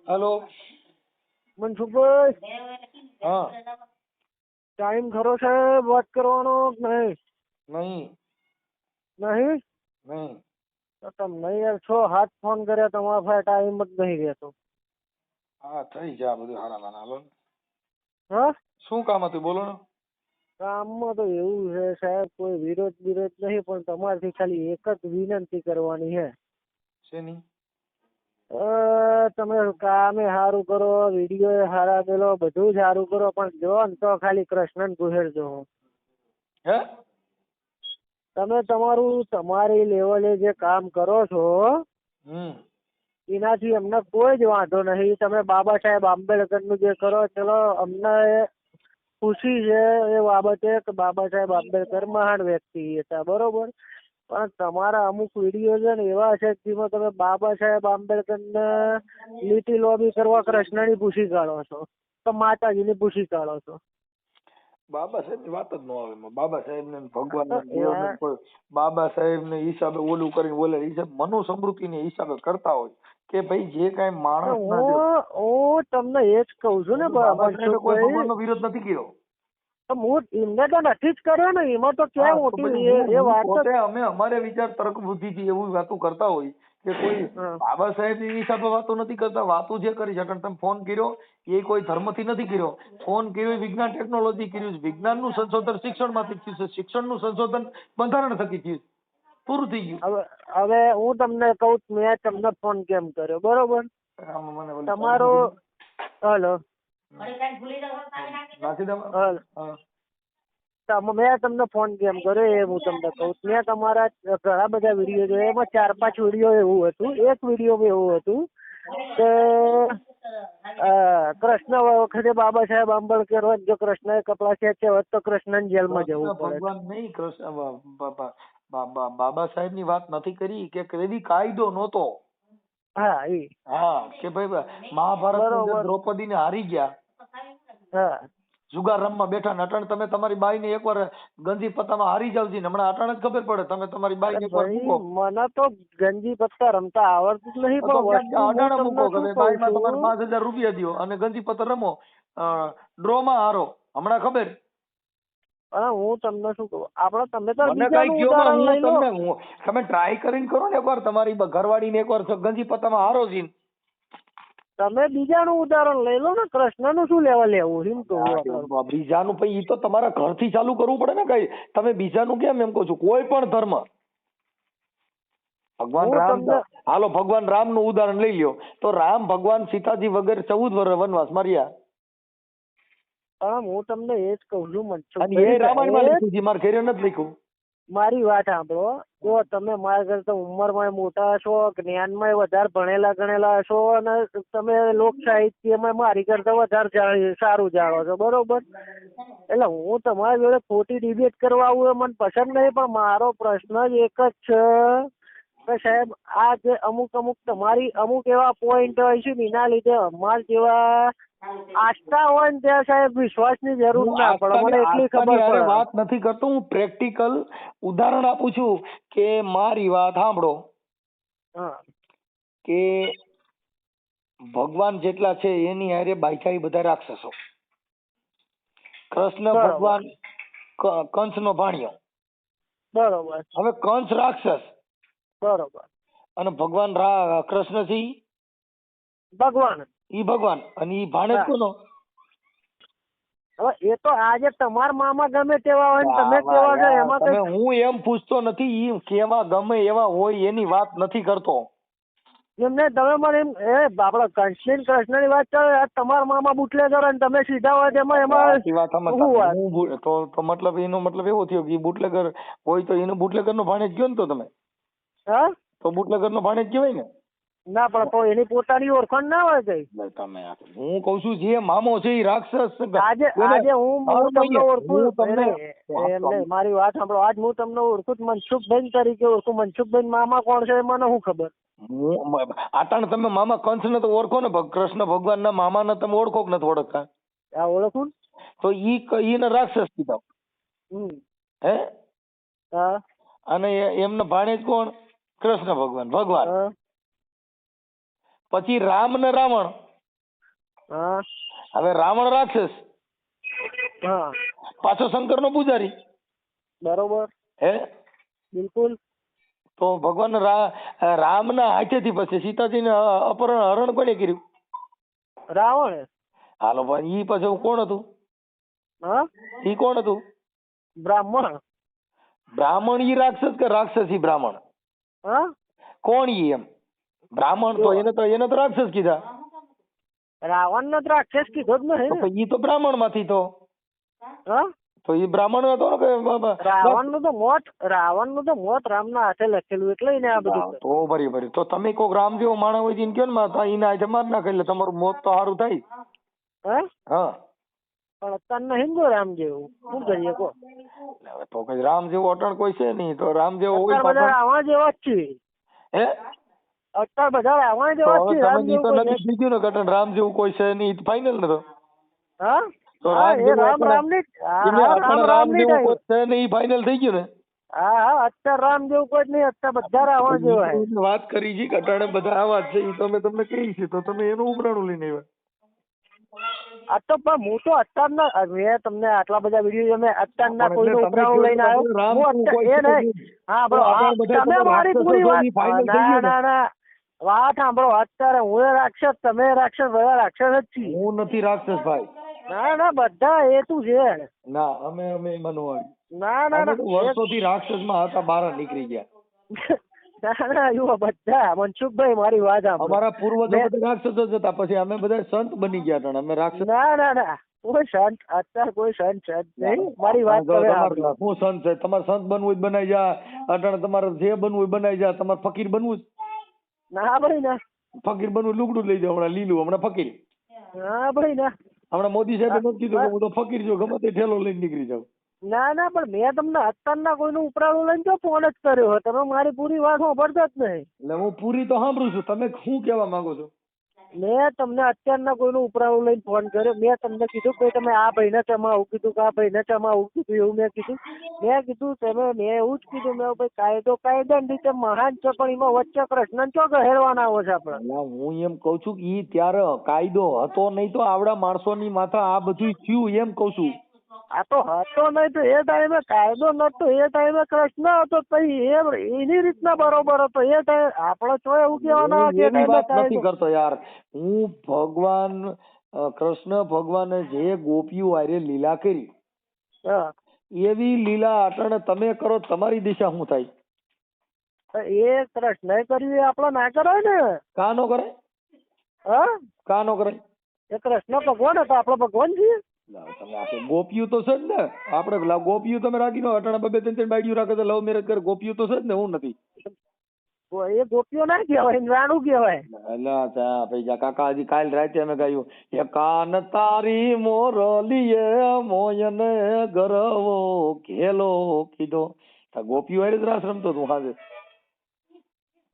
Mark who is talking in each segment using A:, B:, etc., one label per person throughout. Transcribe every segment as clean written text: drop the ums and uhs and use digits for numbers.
A: Hello.
B: Mansukhbhai,
A: હા.
B: Time ખરો છે વાત કરવાનો કે નહીં?
A: નહીં.
B: નહીં
A: નહીં.
B: તો તમે યાર છો હાથ ફોન કર્યા, તમારા પાસે ટાઈમ જ નહીં રહેતો.
A: હા થઈ જાય બધું હારા માના. હાલો ને.
B: હા,
A: શું કામ હતું બોલો ને.
B: કામમાં તો એવું છે સાહેબ, કોઈ વિરોધ નહીં, પણ તમારથી ખાલી એક જ વિનંતી કરવાની છે.
A: શેની?
B: તમે કામે સારું કરો, વિડીયો સારા મેલો, બધું સારું કરો, પણ જો ને તો ખાલી કૃષ્ણને ઘુસેડજો.
A: હે?
B: તમે તમારી લેવલે જે કામ કરો છો એનાથી અમને કોઈ જ વાંધો નહીં. તમે બાબા સાહેબ આંબેડકરનું જે કરો, ચલો અમને ખુશી છે એ બાબતે કે બાબા સાહેબ આંબેડકર મહાન વ્યક્તિ હતા, બરોબર. પણ તમારા અમુક વિડીયો છે ને એવા છે જેમાં તમે બાબા સાહેબ આંબેડકરને લીટી લોબી કરવા કૃષ્ણની પૂછી કાઢો છો, તો માતાજીની પૂછી કાઢો છો.
A: બાબા સાહેબ ની વાત જ ન આવે એમાં. બાબા સાહેબ ને ભગવાન ને દેવને કોઈ બાબા સાહેબ ને હિસાબે ઓલું કરીને બોલે, હિસાબ મનુસ્મૃતિ ને હિસાબે કરતા હોય કે ભાઈ જે કઈ માણસ
B: હું તમને એ જ કઉ છું ને,
A: બાબા સાહેબે કોઈ ભગવાન નો વિરોધ નથી કર્યો.
B: હું એમને તો નથી જ કર્યો ને, એમાં તો ક્યાં મોટી એ વાત.
A: અમે અમારે વિચાર તર્ક બુદ્ધિ થી એવું વાતો કરતા હોય કે કોઈ બાબા સાહેબ ની હિસાબે વાતો નથી કરતા. વાતો જે કરી છે, તમે ફોન કર્યો એ કોઈ ધર્મ થી નથી કર્યો. ફોન કર્યો એ વિજ્ઞાન ટેકનોલોજી કર્યું છે. વિજ્ઞાન નું સંશોધન શિક્ષણ માંથી થયું છે. શિક્ષણ નું સંશોધન બંધારણ થકી થયું. પૂરું થઈ ગયું.
B: હવે હું તમને કઉ, મેં તમને ફોન કેમ કર્યો, બરોબર? તમારો હલો મેં તમને ફોન કેમ કર્યો એ હું તમને કહું. મેં તમારા ઘણા બધા વિડીયો જોયા, એમાં 4-5 વિડીયો એવું હતું. એક વિડીયો એવું હતું કે કૃષ્ણ વખતે બાબા સાહેબ આંબેડકર હોય, જો કૃષ્ણ કપડા ખેંચ્યા હોત તો કૃષ્ણ જેલમાં જવું પડે.
A: ભગવાન નહીં, કૃષ્ણ બાબા સાહેબ ની વાત નથી કરી કે કદી કાયદો નહોતો.
B: હા એ
A: હા કે ભાઈ મહાભારત દ્રૌપદી ને હારી ગયા.
B: હા,
A: જુગાર રમવા બેઠા ને અટાણ તમે તમારી બાઈ ને એકવાર ગંજી પત્તામાં હારી જાવ છે. હમણાં અટાણ જ ખબર પડે. તમે તમારી બાઈ ને એકવાર મૂકો.
B: મને તો ગંજી પત્તા રમતા આવડતું જ નહીં, પણ
A: અટાણે મૂકો કે બાઈ માં તમારે 5,000 રૂપિયા દો અને ગંજી પત્તા રમો, ડ્રો માં હારો. હમણાં ખબર.
B: હું તમને શું કહું, આપડે તમે તો બીજાનું ઉદાહરણ લઈ લો.
A: તમે ટ્રાય કરીને કરો ને એકવાર. તમારી ઘરવાળી ને એકવાર ગંજી પત્તામાં હારો છે.
B: તમે બીજાનું ઉદાહરણ લઈ લો ને. કૃષ્ણ નું શું લેવા લેવું એમ તો.
A: બીજાનું પછી તો તમારા ઘરથી ચાલુ કરવું પડે ને. કઈ તમે બીજાનું કેમ એમ કહો છો? કોઈ પણ ધર્મ, ભગવાન રામ, હાલો ભગવાન રામ નું ઉદાહરણ લઈ લ્યો તો રામ ભગવાન સીતાજી વગર 14 વર્ષ વનવાસ માર્યા.
B: હું તમને એ જ કઉ છું
A: મનસુખભાઈ, રામાયણમાં લખ્યું છે, મારા ઘરે નથી લખ્યું.
B: મારી વાત સાંભળો. જો તમે મારા કરતા ઉંમરમાં મોટા છો, જ્ઞાનમાં વધારે ભણેલા ગણેલા છો, અને તમે લોક સાહિત્યમાં મારી કરતા વધારે સારું જાણો છો, બરોબર? એટલે હું તમારી જોડે ખોટી ડિબેટ કરવા આવું એ મને પસંદ નહીં, પણ મારો પ્રશ્ન જ એક જ છે કે સાહેબ આ જે અમુક તમારી અમુક એવા પોઈન્ટ હોય છે ને, એના લીધે અમાર જેવા આસ્થા હોય ને ત્યાં સાહેબ વિશ્વાસની જરૂર ના પડે. મને એટલી ખબર પડે.
A: વાત નથી કરતો હું, પ્રેક્ટિકલ ઉદાહરણ આપું છું કે મારી વાત સાંભળો કે ભગવાન જેટલા છે એની હારે બાઈકાઈ બધા રાક્ષસો. કૃષ્ણ ભગવાન કંસ નો ભાણિયો,
B: બરોબર.
A: હવે કંસ રાક્ષસ,
B: બરોબર,
A: અને ભગવાન કૃષ્ણ છે
B: ભગવાન,
A: ઈ ભગવાન, અને ઈ ભાણેજ કોનો?
B: હવે એ તો આજે તમારા મામા ગમે તેવા હોય ને તમે કેવા છો એમાં
A: તમે, હું એમ પૂછતો નથી ઈ કેવા ગમે એવા હોય એની વાત નથી કરતો.
B: એમને તમે મને એમ આપડે કૃષ્ણ ની વાત ચાલે, તમારા મામા બુટલેગર અને તમે સીધા હોય એમાં
A: તો મતલબ એનો મતલબ એવો થયો કે બુટલેગર હોય તો એનો બુટલેગર નો ભાણેજ ગયો ને. તો તમે તો બુટલેગર નો ભાણેજ કહેવાય ને?
B: ના, પણ તો એની પોતાની ઓળખાણ ના હોય કઈ.
A: તમે હું કઉ છું જે મામો છે એ રાક્ષસ.
B: આજે હું તમને ઓળખું, મારી વાત સાંભળો. આજ હું તમને ઓળખું મનસુખભાઈ તરીકે ઓળખું. મનસુખભાઈ મામા કોણ છે મને શું ખબર?
A: આટાણ તમે મામા કંસ ને તો ઓળખો ને, કૃષ્ણ ભગવાન ના મામા ને તમે ઓળખો કે નથી ઓળખતા?
B: ઓળખું.
A: તો ઈ ને રાક્ષસ કીધા. હે? અને એમનો ભાણેજ કોણ? કૃષ્ણ ભગવાન. પછી રામ ને રાવણ.
B: હા
A: હવે રાવણ રાક્ષસ,
B: હા
A: પાછો શંકર નો પૂજારી.
B: બરોબર
A: હે
B: બિલકુલ.
A: તો ભગવાન રામ ના હાથેથી પછી સીતાજી ને અપહરણ હરણ કોને કર્યું?
B: રાવણ.
A: હાલો પણ ઈ પછી કોણ હતું?
B: હા
A: ઈ કોણ હતું?
B: બ્રાહ્મણ.
A: બ્રાહ્મણ ઈ રાક્ષસ કે રાક્ષસ ઈ બ્રાહ્મણ?
B: હા
A: કોણ ઈ એમ? બ્રાહ્મણ તો એને તો રાક્ષસ કીધા.
B: રાવણ નો રાક્ષસ કીધો જ નહીં ને.
A: ઈ તો બ્રાહ્મણ માંથી તો.
B: હા
A: તો ઈ બ્રાહ્મણ હતો ને કે
B: રાવણ નું તો મોત રામ ના હાથે લખેલું એટલે એને આ બધું.
A: તો બરાબર. તો તમે કોક રામ જેવો માણસ હોય એને કયો ને એના હાથે માર નાખે એટલે તમારું મોત તો સારું થાય.
B: હા
A: હા
B: પણ અત્યારના હિન્દુ રામ જેવું શું કરીએ કો?
A: તો કઈ રામ જેવો અટણ કોઈ છે નહીં. તો રામ જેવો હોય
B: અત્યારે બધા રાવણ જેવા જ છે.
A: હે
B: અત્યારે બધા રાવણ જેવા જ છે. રામ
A: તમે
B: જેવું
A: તો
B: કોઈ
A: નથી કીધું ને કે રામ જેવું કોઈ છે નહીં, ફાઇનલ ને તો.
B: હા
A: તો
B: હા
A: રામ
B: એ
A: જેવું
B: રામ રામ ની
A: રામ જેવું કોઈ છે નહીં, ફાઇનલ થઈ ગયું ને.
B: હા હા અત્યારે રામ જેવું કોઈ જ નહીં. અત્યારે બધા રાવણ જેવા છે.
A: વાત કરી છે કે અટાણે બધા આવા જ છે. ઈ તો અમે તમને કહી છે તો તમે એનું ઉપરાણું લઈને આવ્યા.
B: આ તો પણ હું તો અત્યારના મેં તમને આટલા બધા વિડીયો મેં અત્યારના કોઈનું ઉપરાણું લઈને આવ્યો હું એ નહીં. હા બરો તમે મારી પૂરી વાત ના ના ના વાત સાંભળો. અત્યારે હું એ રાક્ષસ, તમે રાક્ષસ, બધા રાક્ષસ જ છીએ.
A: હું નથી રાક્ષસ ભાઈ.
B: ના ના બધા એ તું છે.
A: ના અમે મનવાડી.
B: ના ના ના
A: વર્ષોથી રાક્ષસ માં હતા, બહાર નીકળી ગયા.
B: ના ના જુઓ બધા મનસુખભાઈ મારી વાત સાંભળો.
A: અમારા પૂર્વજો બધા રાક્ષસો જ હતા, પછી અમે બધા સંત બની ગયા હતા. અમે રાક્ષસ
B: ના ના ના કોઈ સંત અત્યારે કોઈ સંત છે નહીં. મારી વાત તમે સાંભળો.
A: હું સંત છે? તમારે સંત બનવું હોય બનાવી જા. અટાણે તમારે જે બનવું હોય બનાવી જા. તમારે ફકીર બનવું
B: ના ભાઈ ના
A: ફકીર બનવું લુગડું લઈ જાવ. હમણાં લીલું, હમણાં ફકીર.
B: ના ભાઈ ના
A: હમણાં મોદી સાહેબે નથી કીધું કે હું તો ફકીર છું, ગમે તે ઠેલો લઈને નીકળી જાવ.
B: ના ના પણ મેં તમને અત્યારના કોઈનું ઉપરાણું લઈને તો ફોન જ કર્યો. તમે મારી પૂરી વાત સાંભળતા જ નહીં.
A: એટલે હું પૂરી તો સાંભળું છું. તમે શું કહેવા માંગો છો?
B: મેં તમને અત્યારના કોઈનું ઉપરાણું લઈને ફોન કર્યો. મેં તમને કીધું કે તમે આ ભાઈને ચમા આવું કીધું, કે આ ભાઈને ચમા આવું કીધું, એવું મેં કીધું. મેં કીધું મેં એવું જ કીધું. મેં ભાઈ કાયદો કાયદાની રીતે મહાન છે, પણ એમાં વચ્ચે કૃષ્ણ ચો ગહેરવાના આવો છે આપણે.
A: હું એમ કઉ છું કે ઈ ત્યારે કાયદો હતો નહીં તો આવડા માણસોની માથા આ બધું થયું, એમ કઉ છું.
B: આ તો હતો નહીં તો એ ટાઈમે કાયદો નતો. એ ટાઈમે કૃષ્ણ હતો તો એની રીતના બરોબર હતો. એ ટાઈમે આપણે તો એવું કહેવાના કે
A: એવી વાત નથી કરતો યાર. હું ભગવાન કૃષ્ણ ભગવાને જે ગોપીઓ હારે લીલા કરી, એવી લીલા અટાણે તમે કરો, તમારી દિશા શું થાય?
B: એ કૃષ્ણ કર્યું એ આપડે ના કરાય ને.
A: કા નો કરાય?
B: હા
A: કા નો કરાય?
B: એ કૃષ્ણ ભગવાન હતા, આપડે ભગવાન છીએ.
A: તમે આપણે ગોપીઓ તો છે જ ને. આપણે ગોપીઓ તમે રાખી નો અટાણે બબે ત્રણ બાઈડિયું રાખે તો લવ મેરેજ કરે. ગોપીઓ તો છે જ ને. હું નથી
B: એ ગોપીઓ ના કહેવાય, રાણું કહેવાય.
A: ભાઈ કાકા હજી કાલ રાતે અમે ગાયું, એ કાન તારી મોરલીએ મોયને ગરવો ઘેલો કીધો. ગોપીઓ હારે જ રાસ રમતો તું હાજે.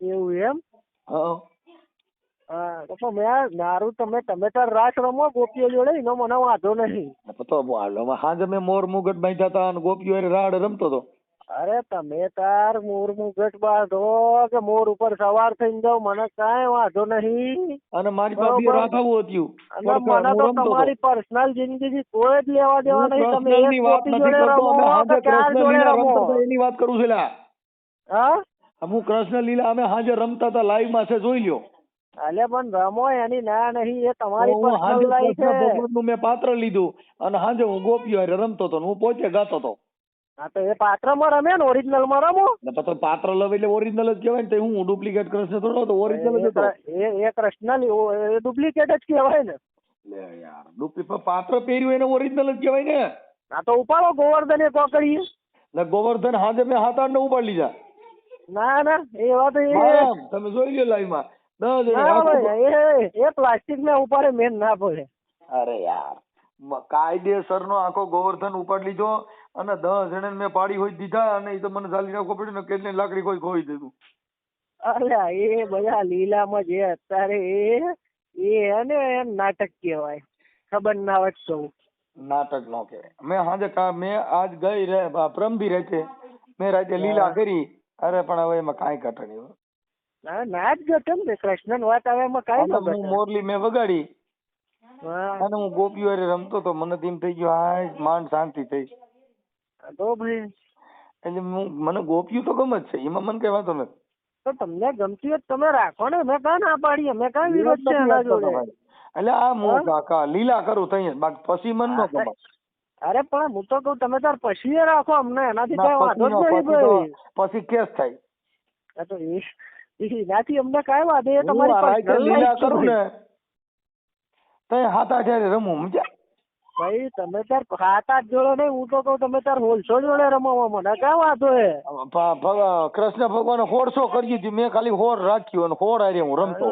B: એવું એમ?
A: હા
B: હા તો મેં મારું તમે તાર રાસ રમો ગોપીઓ જોડે, એનો મને વાંધો નહીં.
A: તો હાજે મેં મોર મુગટ બાંધ્યા હતા અને ગોપીઓ હારે રાડ રમતો હતો.
B: અરે તમે તાર મોર મુગટ બાંધો કે મોર ઉપર સવાર થઈને જાવ, મને કાંઈ વાંધો નહીં.
A: અને મારી પાસે રાખાવું હતું.
B: અને મને તો તમારી પર્સનલ જિંદગી કોઈ જ લેવા દેવા નહીં. તમે એક ગોપી જોડે રમો કે ચાર જોડે રમો,
A: એની વાત કરું છું.
B: હા
A: હું કૃષ્ણ લીલા અમે હાજે રમતા હતા, લાઈવ માં છે, જોઈ લ્યો.
B: અલે પણ રમો એની ના નહીં, એ તમારી પર્સનલ લાઈફ છે.
A: ભગવાનનું મેં પાત્ર લીધું અને હાજે હું ગોપીઓ હારે રમતો હતો, હું પોતે ગાતો હતો.
B: હા તો એ પાત્રમાં રમે ને ઓરિજિનલ માં રમો.
A: તો પાત્ર લવ એટલે ઓરિજિનલ જ કહેવાય ને. હું ડુપ્લિકેટ કૃષ્ણ થોડો હતો, ઓરિજિનલ જ હતો.
B: એ કૃષ્ણ ડુપ્લિકેટ જ કહેવાય ને.
A: લે યાર, ડુપ્લિકેટ પાત્ર પહેર્યું એને ઓરિજિનલ જ કહેવાય ને.
B: હા તો ઉપાડો ગોવર્ધન એ કોકડીએ.
A: ને ગોવર્ધન હાજે મેં 7-8 ને ઉપાડી લીધા.
B: ના ના એ વાત
A: તમે જોઈ લો લાઈવ માં.
B: એ પ્લાસ્ટિક ને ઉપાડે મેન ના પડે.
A: અરે યાર, કાયદેસર નો આખો ગોવર્ધન ઉપાડી લીધો અને 10 જણા મેં પાડી હોય દીધા. અને એ તો મને ચાલી રાખવો પડ્યું ને, કેટલી લાકડી કોઈ ખોઈ દીધું.
B: અલ્યા એ બધા લીલામાં જે અત્યારે એને નાટક કહેવાય. ખબર ના હોય તો
A: નાટક નો કહેવાય. મેં આજ ગઈ રે પ્રમદી રાતે મેં રાતે લીલા કરી. અરે પણ હવે એમાં કાંઈ ઘટે નહીં.
B: ના જ ઘટે ને કૃષ્ણ વાત આવે એમાં કાંઈ ન
A: હું
B: ઘટે.
A: મોરલી મેં વગાડી
B: હા
A: અને હું ગોપીઓ હારે રમતો તો મને તો એમ થઈ ગયું હા માંડ શાંતિ થઈ.
B: તો ભાઈ
A: એટલે મને ગોપીઓ તો ગમે જ છે, એમાં મને કઈ વાંધો નથી.
B: તો તમને ગમતી હોય તો તમે રાખો ને, મેં કાં ના પાડી, અમે કાં વિરોધ છે
A: નથી
B: એના
A: આપતો
B: જોડે.
A: ભાઈ. એટલે આ હું કાકા લીલા કરું તઈ જ, બાકી પછી મન નો ગમે.
B: અરે પણ હું તો કહું તમે તાર પછી એ રાખો, અમને એનાથી
A: ના,
B: કઈ વાંધો જ નહીં
A: પછી
B: ભાઈ.
A: પછી કેસ થાય.
B: આ તો એનાથી અમને કાંઈ વાંધો, એ
A: હું
B: તમારી
A: આ રાતે
B: પર્સનલ
A: લીલા
B: લાઈફ છે
A: કરું
B: ભાઈ.
A: ને તઈ હાથા જ્યારે રમું સમજ્યા.
B: ભાઈ તમે તાર ખાતા જ જોડે નહીં, હું તો કહું તમે તાર હોલસો જોડે રમવા, મને કાંઈ વાંધો હે.
A: કૃષ્ણ ભગવાને 100 કરી હતી, મેં ખાલી 100 રાખ્યું અને 100 હારે હું રમતો.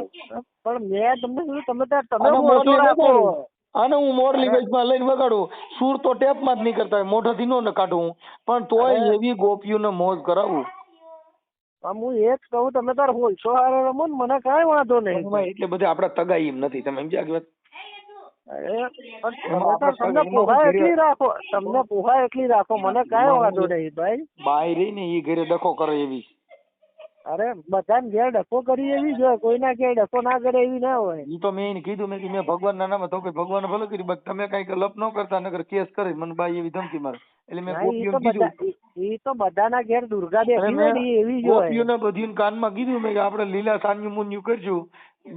B: પણ મેં તમને કીધું તમે તાર તમે
A: અને
B: હોલસો
A: મોરલી
B: રાખો.
A: વગાડું. અને હું મોરલી વચમાં લઈને વગાડું, સૂર તો ટેપમાં જ નહીં કરતા, મોઢાથી નો કાઢું, પણ તોય એવી ગોપીઓને મોજ કરાવું.
B: હું એ જ કહું તમે તાર હોલસો હારે રમો ને, મને કાંઈ વાંધો નહીં.
A: એટલે બધે આપડા તગાઈ એમ નથી, તમે સમજ્યા કે વાત?
B: અરે પણ તમે તાર તમને પોહાય એટલી રાખો, તમને પોહાય એટલી રાખો, મને કાંઈ વાંધો નહીં ભાઈ.
A: બાઈ રહી ને એ ઘરે ડખો કરે એવી.
B: અરે બધાને ઘેર ડખો કરી એવી જ હોય, કોઈના ઘેર ડખો ના કરે એવી ના હોય.
A: ઈ તો મેં એને કીધું, મેં ભગવાન ના નામે તો કે ભગવાન ભલે કરી, બટ તમે કઈક લપ ન કરતા, નકર કેસ કરે, મને બાઈ એવી ધમકી મારે. એટલે મેં ગોપીઓને કીધું,
B: ઈ તો બધાના ઘેર દુર્ગા બેઠી હોય ને એવી જ હોય.
A: ગોપીઓને બધીને કાનમાં કીધું મેં કે આપણે લીલા સાન્યું મુન્યું કરશું,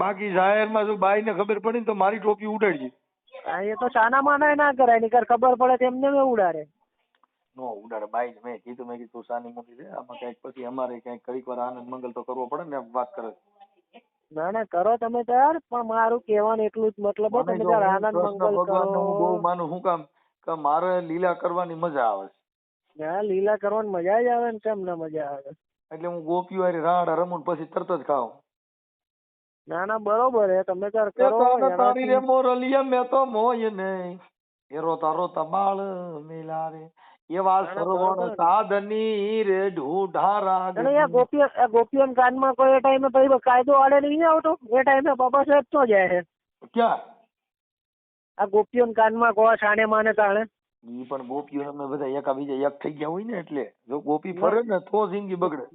A: બાકી જાહેરમાં જો બાઈ ને ખબર પડી ને તો મારી ટોપી ઉડાડજી.
B: હા એ તો સાના માના ના કરાય, નીકર ખબર પડે તેમને મેં ઉડાડે.
A: નો ઉડાડે. બાઈ મેં કીધું તું સાની મોટી છે, આમાં કઈક પછી અમારે કઈક ઘડીક વાર આનંદ મંગલ તો કરવો પડે ને, વાત કરે.
B: ના ના કરો તમે તાર, પણ મારું કહેવાનું એટલું જ મતલબ, તમે તાર આનંદ મંગલ કરો.
A: હું બહુ માનું, શું કામ કે મારે લીલા કરવાની મજા આવે.
B: હા લીલા કરવાની મજા જ આવે ને, કેમ ના મજા આવે.
A: એટલે હું ગોપીઓ હારે રાડા રમું પછી તરત જ ખાઉં.
B: ના ના બરોબર હે, તમે તાર કરો.
A: તારી રે મોરલિયા મેં તો મોય નહીં, એ રોતા રોતા બાળ મિલાવે, એવા સરવણ સાધની રે ઢૂઢારા.
B: અને એ ગોપીઓ કાનમાં કોઈ ટાઈમે પછી કાયદો આડે નહીં આવતો, એ ટાઈમે બાબા સાહેબ તો જાય છે.
A: ક્યાં
B: આ ગોપીઓ કાનમાં કોઈ છાણે માને તાણે.
A: ઈ પણ ગોપીઓ અમે બધા એકાબીજા એક થઈ ગયા હોય ને, એટલે જો ગોપી ફરે ને તો જિંદગી બગડે.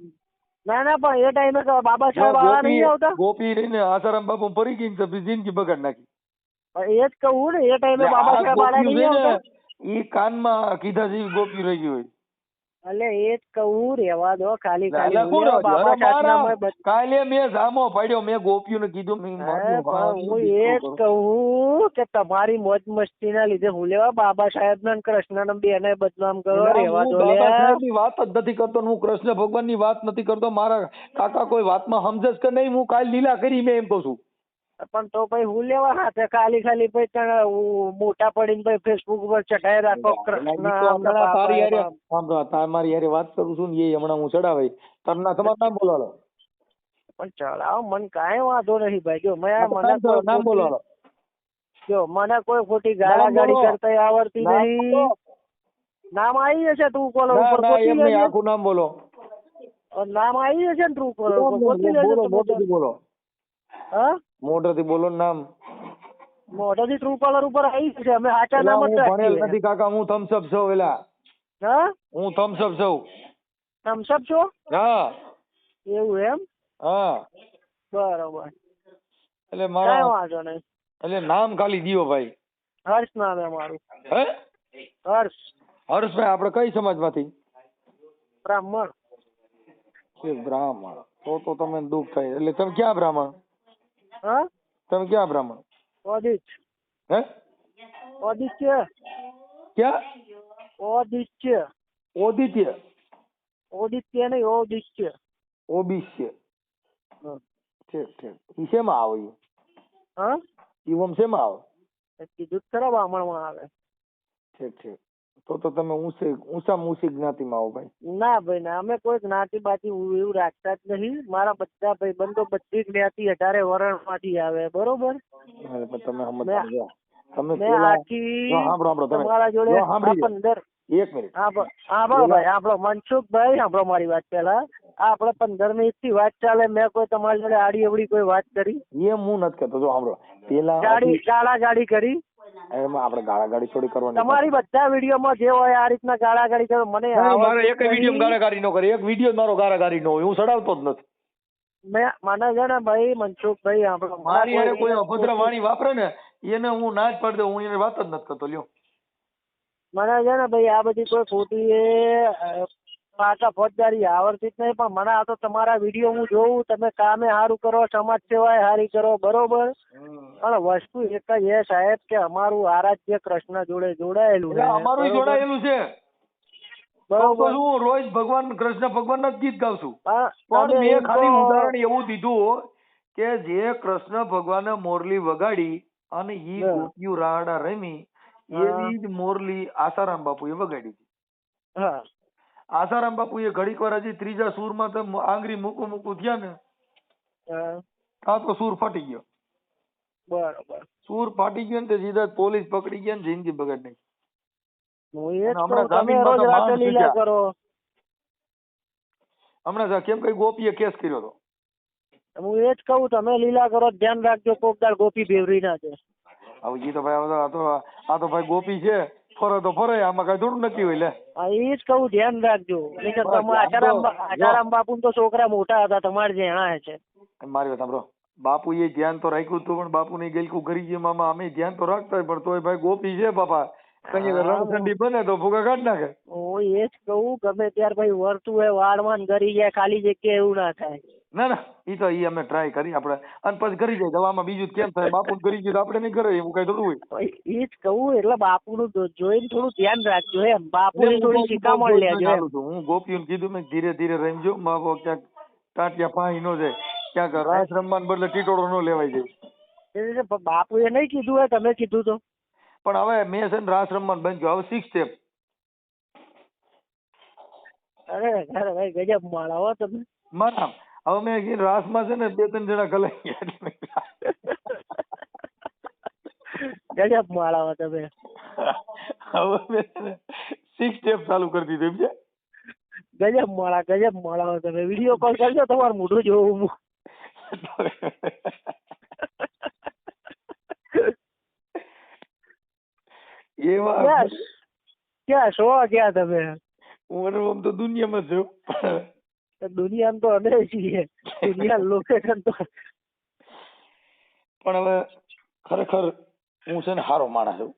B: ના ના પણ એ ટાઈમે બાબા સાહેબ આવા નહીં આવતા.
A: ગોપી રહીને આસારામ બાપુ ફરી ગઈ ને તો જિંદગી બગાડ નાખી.
B: એ જ કહું ને, એ ટાઈમે બાબા સાહેબ આવા નહીં આવતા.
A: ઈ કાનમાં કીધા જેવી ગોપી રહી ગઈ હોય.
B: એટલે એ જ કહું, રેવા દો ખાલી
A: કાલે મેં જામો પાડ્યો, મેં ગોપીઓને કીધું,
B: હું એ જ કહું કે તમારી મોજ મસ્તી ના લીધે હું લેવા બાબા સાહેબ ના કૃષ્ણ બેને બદનામ કરો. રેવા દો.
A: બાબા સાહેબ ની વાત જ નથી કરતો, હું કૃષ્ણ ભગવાન ની વાત નથી કરતો. મારા કાકા કોઈ વાતમાં સમજે કે નહીં, હું કાલ લીલા કરી મેં એમ કહું છું.
B: પણ તો ભાઈ હું લેવા હાથે ખાલી ભાઈ મોટા પડીને ભાઈ ફેસબુક ઉપર ચઢાઈ રાખો કૃષ્ણ.
A: મારી યારે વાત કરું છું ને, એ હમણાં હું ચડાવે તરના તમારું નામ બોલાવો.
B: પણ ચડાવો મને કાંઈ વાંધો નહીં ભાઈ. જો મને
A: નામ બોલાવો.
B: જો મને કોઈ ખોટી ગાળાગાળી કરતા આવડતી નહીં. નામ આવી જશે ટ્રુ કોલર ઉપર,
A: આખું નામ બોલો.
B: નામ આવી જશે ને ટ્રુ કોલર ઉપર,
A: બોલો.
B: હા
A: મોઢેથી બોલો નામ.
B: મોઢેથી ટ્રુ કોલર ઉપર આવી જશે. અમે સાચા નામ જ
A: ભણેલ નથી કાકા, હું થમ્સઅપ છું. એલા
B: હા
A: હું થમ્સઅપ છું.
B: થમ્સઅપ છો?
A: હા
B: એવું એમ?
A: હા
B: બરોબર.
A: એટલે મારા
B: કાંઈ વાંધો નહીં.
A: એટલે નામ ખાલી દિયો ભાઈ.
B: હર્ષ નામ હે મારું.
A: હે
B: હર્ષ.
A: હર્ષભાઈ આપણે કઈ સમાજમાંથી?
B: બ્રાહ્મણ.
A: બ્રાહ્મણ. તો તમે દુઃખ થાય. એટલે તમે ક્યાં બ્રાહ્મણ?
B: હા
A: તમે ક્યાં બ્રાહ્મણ?
B: ઓદિત.
A: હે
B: ઓદિત્ય.
A: ક્યાં?
B: ઓદિત્ય.
A: ઓદિત્ય.
B: ઓદિત્ય નહીં, ઓદિત્ય.
A: ઓબિશ્ય. ઠીક ઠીક. ઈ શેમાં આવે?
B: હા
A: ઈવમ શેમાં આવે?
B: કીધું ખરા બ્રાહ્મણમાં આવે.
A: ઠીક ઠીક. તો તમે ઊંચામાં ઊંચી જ્ઞાતિમાં આવો ભાઈ.
B: ના ભાઈ ના, અમે કોઈ જ્ઞાતિ બાતિ એવું રાખતા જ નહીં. મારા બધા ભાઈ બંધો બધી જ્ઞાતિ 18 વર્ણ માંથી આવે. બરોબર.
A: તમે સમજતા
B: તમે આખી તમારા જોડે 15
A: એક મિનિટ.
B: હા ભાઈ આપણો મનસુખભાઈ સાંભળો મારી વાત પેલા. આપણે 15 મિનિટ થી વાત ચાલે, મેં કોઈ તમારી જોડે આડી અવડી કોઈ વાત કરી?
A: એ હું નથી કરતો. જો સાંભળો, પેલા
B: ગાળાગાળી કરી.
A: એમાં આપણે ગાળાગાળી થોડી કરવાની.
B: તમારી બધા વિડીયોમાં જે હોય આ રીતના ગાળાગાળી કરો. મને
A: મારો એક વિડીયો ગાળાગાળી નો કરે, એક વિડીયો મારો ગાળાગાળી નો હોય, હું ચડાવતો જ નથી.
B: મને છે ને ભાઈ મનસુખભાઈ આપણો
A: મારી હારે કોઈ અભદ્ર વાણી વાપરે ને એને હું ના જ પાડી દઉં, હું એને વાત જ નથી કરતો. લ્યો
B: મને છે ને ભાઈ આ બધી કોઈ ખોટી પાકા ફોજદારી આવડતી જ નહીં, પણ મને આ તો તમારા વિડીયો હું જોઉં, તમે કામે સારું કરો, સમાજ સેવાય સારી કરો, બરોબર. પણ વસ્તુ એક જ એ સાહેબ કે અમારું આરાધ્ય કૃષ્ણ જોડે જોડાયેલું છે.
A: અમારું જોડાયેલું છે
B: બરોબર.
A: હું રોજ ભગવાન કૃષ્ણ ભગવાનના જ ગીત ગાઉં છું,
B: પણ
A: પણ
B: તમે
A: મેં
B: એમ
A: ખાલી
B: કહો,
A: ઉદાહરણ એવું દીધું કે જે કૃષ્ણ ભગવાને મોરલી વગાડી અને ઈ ગોપીઓ રાડા રમી એવી જ મોરલી આસારામ બાપુએ વગાડી હતી.
B: હા,
A: આસારામ બાપુએ ઘડીક વાર હજી ત્રીજા સૂરમાં તો આંગળી મૂકું થયા ને આ તો સૂર ફાટી ગયો.
B: બરોબર.
A: સૂર ફાટી ગયો ને તે સીધા પોલીસ પકડી ગયા ને જિંદગી બગાડી નાખી.
B: હું એ જ કહું, તમે રોજ રાતે લીલા કરો.
A: હમણાં કેમ કઈ ગોપીએ કેસ કર્યો હતો.
B: હું એ જ કહું, તમે લીલા કરો, ધ્યાન રાખજો કોકદાર ગોપી બેવરી ના છે.
A: હવે ઈ તો ભાઈ આ તો ભાઈ ગોપી છે, ફરે તો ફરે, આમાં કઈ થોડું નક્કી હોય. લે
B: એ જ કહું, ધ્યાન રાખજો. તમે આચારામ બાપુ તો છોકરા મોટા હતા, તમારે જેણા છે.
A: મારી વાત સાંભળો, બાપુ એ ધ્યાન તો રાખ્યું હતું, પણ બાપુ ની ગેલકું કરી ગયું મામા, અમે ધ્યાન તો રાખતા હોય, પણ તોય ભાઈ ગોપી છે બાપા, કઈ રણઠંડી બને તો ભૂગા કાઢ નાખે.
B: હું એ જ કહું, ગમે ત્યારે ભાઈ વર્તું હોય વાળવાન કરી જાય, ખાલી જગ્યાએ એવું ના થાય.
A: ના ના, ઈ તો ઈ અમે ટ્રાય કરી આપણે, અને પછી કરી જાય દવામાં. બીજું કેમ થાય, બાપુ કરી ગયું આપણે નહીં કરે એવું કઈ થોડું હોય.
B: એ જ કહું, એટલે બાપુ નું જોઈને થોડું ધ્યાન રાખજો એમ, બાપુ ની થોડી શિખામણ લેજો એમ.
A: હું ગોપીઓને કીધું મેં ધીરે ધીરે રમજો, બાપુ ક્યાંક ટાટિયા પાહી નો જાય, ક્યાંક રાસ રમવાને બદલે ટીટોળો નો લેવાય જાય.
B: બાપુ એ નહીં કીધું હોય, તમે કીધું તો.
A: પણ હવે મેં છે ને રાસ રમવાનું બંધ કર્યું. હવે 6 સ્ટેપ.
B: અરે ભાઈ ગજબ માળા હો તમે.
A: મારા હવે મેં કીધું રાસમાં છે ને 2-3 જણા ગલાઈ ગયા.
B: ગજબ માળા હો તમે.
A: હવે મેં 6 સ્ટેપ ચાલુ કરી દીધું છે.
B: ગજબ માળા હો તમે. વિડીયો કોલ કરજો, તમારું મોઢું જોવું હું.
A: એવા
B: ક્યાં શો ક્યાં તમે?
A: હું આમ તો દુનિયામાં છું.
B: દુનિયામાં તો અમે છીએ, દુનિયા લોકેશન તો.
A: પણ હવે ખરેખર હું છે ને હારો માણસ છું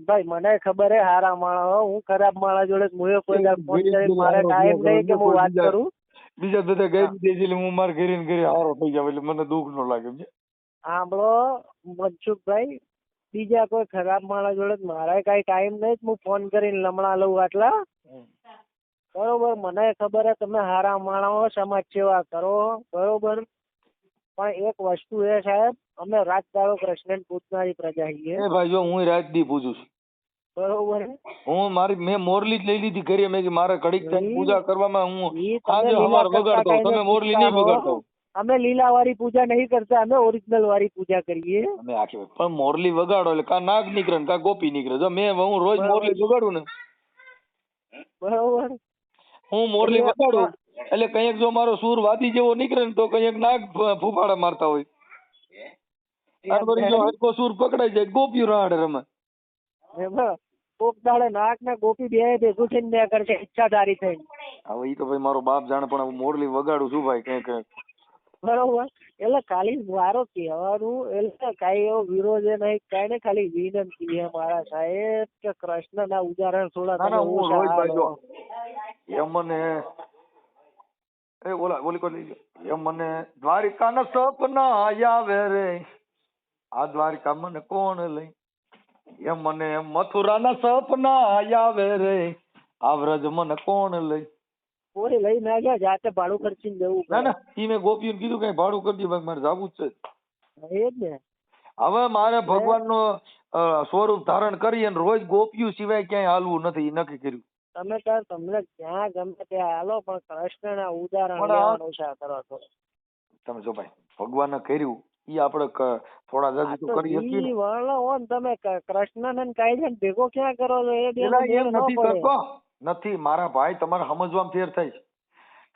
B: ભાઈ, મને ખબર હે હારા માણસ. હું ખરાબ માણસ જોડે કોઈ ફોન કરી મારે ટાઈમ નહીં કે હું વાત કરું.
A: બીજા બધા ગઈ દે હું મારે ઘરે ને ઘરે હારો થઈ જાવ એટલે મને દુઃખ નો લાગે.
B: સાંભળો મનસુખભાઈ, બીજા કોઈ ખરાબ માણસ જોડે મારે કઈ ટાઈમ નહીં, હું ફોન કરીને લમણા લઉં આટલા. બરોબર, મને ખબર હે તમે હારા માણસ, સમાજ સેવા કરો, બરોબર. પણ એક વસ્તુ એ સાહેબ, અમે રાત દાડો કૃષ્ણ પૂજનારી પ્રજા છીએ.
A: એ ભાઈ જો હું રાત દી પૂજું છું,
B: બરોબર.
A: મેં મોરલી જ લઈ લીધી ઘરે. મેં મારે ઘડીક થઈને પૂજા કરવામાં હું આજે હવાર વગાડતો, તમે મોરલી નહીં વગાડતો.
B: અમે લીલા વાળી પૂજા નહીં કરતા, અમે ઓરિજિનલ વાળી પૂજા કરીએ.
A: અમે આખી પણ મોરલી વગાડો એટલે કા નાગ નીકળે કા ગોપી નીકળે. જો હું રોજ મોરલી વગાડું ને,
B: બરોબર,
A: હું મોરલી વગાડું એટલે કંઈક જો મારો સૂર વાદી જેવો નીકળે ને તો કંઈક નાગ ફૂફાડા મારતા હોય. જો હરકો સૂર પકડાઈ જાય ગોપીઓ રાડ રમે.
B: કોક દાડે નાગ ને ગોપી બે ભેગું થઈને બે કરશે ઈચ્છાધારી થઈને.
A: હવે ઈ તો ભાઈ મારો બાપ જાણે, પણ હું મોરલી વગાડું છું ભાઈ કંઈક.
B: બરોબર, એટલે ખાલી મારો કહેવાનું, એટલે કઈ એવો વિરોધ નહીં, કઈ ને ખાલી વિનંતી છે મારા સાહેબ કે કૃષ્ણ ના ઉદાહરણ થોડા
A: એમ મને ઓલી કોઈ એમ મને દ્વારિકા ના સપના આવે રે, આ દ્વારિકા મને કોણ લઈ. એમ મને મથુરા ના સપના આવે રે, આ વ્રજ મને કોણ લઈ.
B: કોઈ લઈ ના ગયા, જાતે ભાડું ખર્ચીને જવું.
A: ના ના, ઈ મેં ગોપીઓને કીધું કઈ ભાડું કરી દે, મારે જવું જ છે.
B: એ જ ને.
A: હવે મારે ભગવાન નો સ્વરૂપ ધારણ કરી અને રોજ ગોપીઓ સિવાય ક્યાંય હાલવું નથી, નક્કી કર્યું.
B: તમે તાર તમને ક્યાં ગમે ત્યાં હાલો, પણ કૃષ્ણ ના ઉદાહરણ લેવાનું છે કરો છો
A: તમે. જો ભાઈ ભગવાને કર્યું ઈ આપણે થોડા જાજુ તો કરી શકીએ.
B: વળો તમે કૃષ્ણ ને કાયદે ભેગો ક્યાં કરો છો? એ
A: નથી કરતો નથી મારા ભાઈ, તમારે સમજવામાં ફેર થાય છે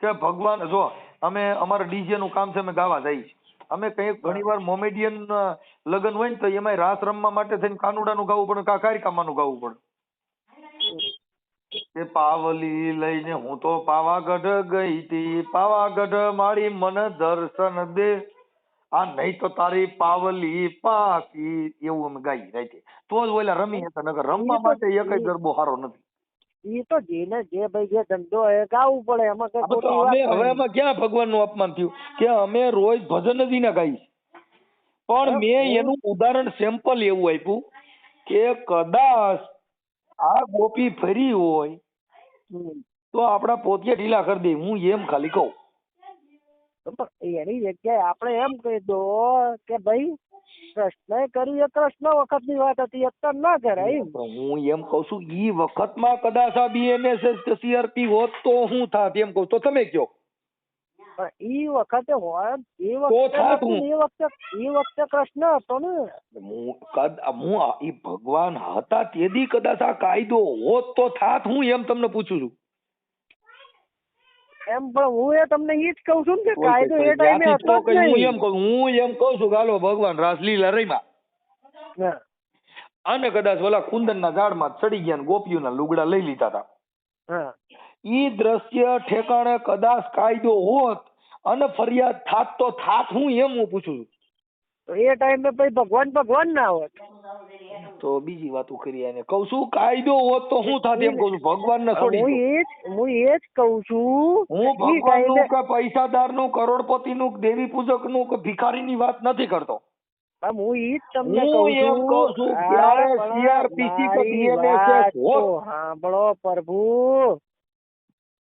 A: કે ભગવાન જો અમે અમારે ડીજે નું કામ છે, અમે ગાવા જઈએ. અમે કઈક ઘણી વાર મોમેડિયન લગ્ન હોય ને તો એમાં રાસ રમવા માટે થઈને કાનુડા નું ગાવું પડે, કારિકામા નું ગાવું પડે. કે પાવલી લઈને હું તો પાવાગઢ ગઈ તી, પાવાગઢ મારી મન દર્શન દે, આ નહીં તો તારી પાવલી પાકી, એવું અમે ગાઈ રાઈતે. તો જ ઓલા રમી હતા, નકર રમવા માટે એકય ગરબો સારો નથી.
B: ઈ તો જેને જે ભાઈ જે ધંધો એ ગાવું પડે, એમાં કઈ
A: હવે તો
B: ખોટી
A: અમે
B: વાત
A: હવે
B: નહીં.
A: એમાં ક્યાં ભગવાનનું અપમાન થયું કે અમે રોજ ભજન જ ના ગાઈ, પણ મેં એનું ઉદાહરણ સેમ્પલ એવું આપ્યું કે કદાચ આ ગોપી ફરી હોય
B: હમ.
A: તો આપડા પોતિયા ઢીલા કરી દે, હું એમ ખાલી કહું.
B: પણ એની જગ્યાએ આપણે એમ કહી દો કે ભાઈ કૃષ્ણએ કર્યું એ કૃષ્ણ વખતની વાત હતી, અત્યારે ના કરાય એમ.
A: પણ હું એમ કઉ છું ઈ વખતમાં કદાચ આ બીએનએસએસ કે સીઆરપી હોત તો હું થાત, એમ કહું તો તમે કયો.
B: પણ ઈ વખતે હોય, એ
A: તો થાત
B: વખતે
A: હું.
B: એ વખતે કૃષ્ણ હતો ને.
A: હું ઈ ભગવાન હતા તેથી કદાચ આ કાયદો હોત તો થાત, હું એમ તમને પૂછું છું.
B: એમ પણ હું એ તમને ઈ જ કહું છું ને કે કાયદો એ ટાઈમે
A: ત્યાંથી
B: હતો
A: તો
B: જ
A: કઈ હું
B: નહીં.
A: એમ કહું, હું એમ કહું છું કે હાલો ભગવાન રાસલીલા રમ્યા
B: હા.
A: અને કદાચ ઓલા કુંદનના ઝાડમાં ચડી ગયા ને ગોપીઓના લુગડા લઈ લીધા હતા,
B: હા.
A: ઈ દ્રશ્ય ઠેકાણે કદાચ કાયદો હોત અને ફરિયાદ થાત તો થાત, હું એમ હું પૂછું છું.
B: તો એ ટાઈમે પછી ભગવાન ના હોત.
A: તો બીજી વાતો કરી, એને કહું છું કાયદો હોત તો હું થાત, એમ કહું છું. ભગવાન ને છોડી દો.
B: હું એ જ કહું છું.
A: હું ભગવાન નું કે પૈસાદાર નું, કરોડપતિ નું, દેવી પૂજક નું કે ભિખારી ની વાત નથી કરતો.
B: હું ઈ જ તમને
A: હું એમ કહું છું ત્યારે CRPC કે BNSS હોત.
B: સાંભળો પ્રભુ,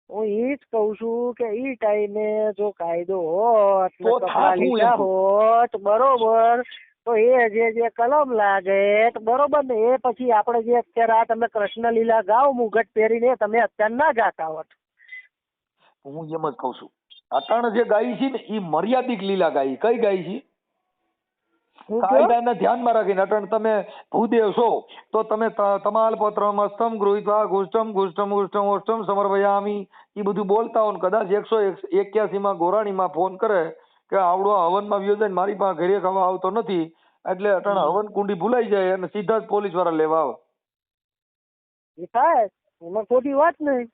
B: હું ઈ જ કહું છું કે ઈ ટાઈમે જો કાયદો હોત ને
A: તો
B: કપડા
A: થાત, હું
B: લીધા
A: એમ કહું.
B: હોત બરોબર, તો એ જે કલમ લાગે તો બરોબર ને. એ પછી આપણે જે અત્યારે આ તમે કૃષ્ણ લીલા ગાઓ મુગટ પહેરીને, તમે અત્યારે ના ગાતા હોત.
A: હું એમ જ કઉ છું અટાણે જે ગાઈ છે ને ઈ મર્યાદિત લીલા ગાઈ. કઈ ગાઈ છે?
B: હું કહ્યું?
A: કાયદાને ધ્યાનમાં રાખીને. અટાણે તમે ભૂદેવ છો તો તમે તમાલપત્રમ અસ્તમ ગૃહીત્વા ગુષ્ટમ ગુષ્ટમ ગુષ્ટમ ઓષ્ટમ સમર્પયામી ઈ બધું બોલતા હો ને કદાચ 181 માં ગોરાણીમાં ફોન કરે કે આવડો હવનમાં વ્યો જાય, મારી પાસે ઘરે ખાવા આવતો નથી, એટલે અટાણે હવન કુંડી ભૂલાઈ જાય અને સીધા જ પોલીસ વાળા લેવા આવે.
B: એ થાય, એમાં ખોટી વાત નહીં.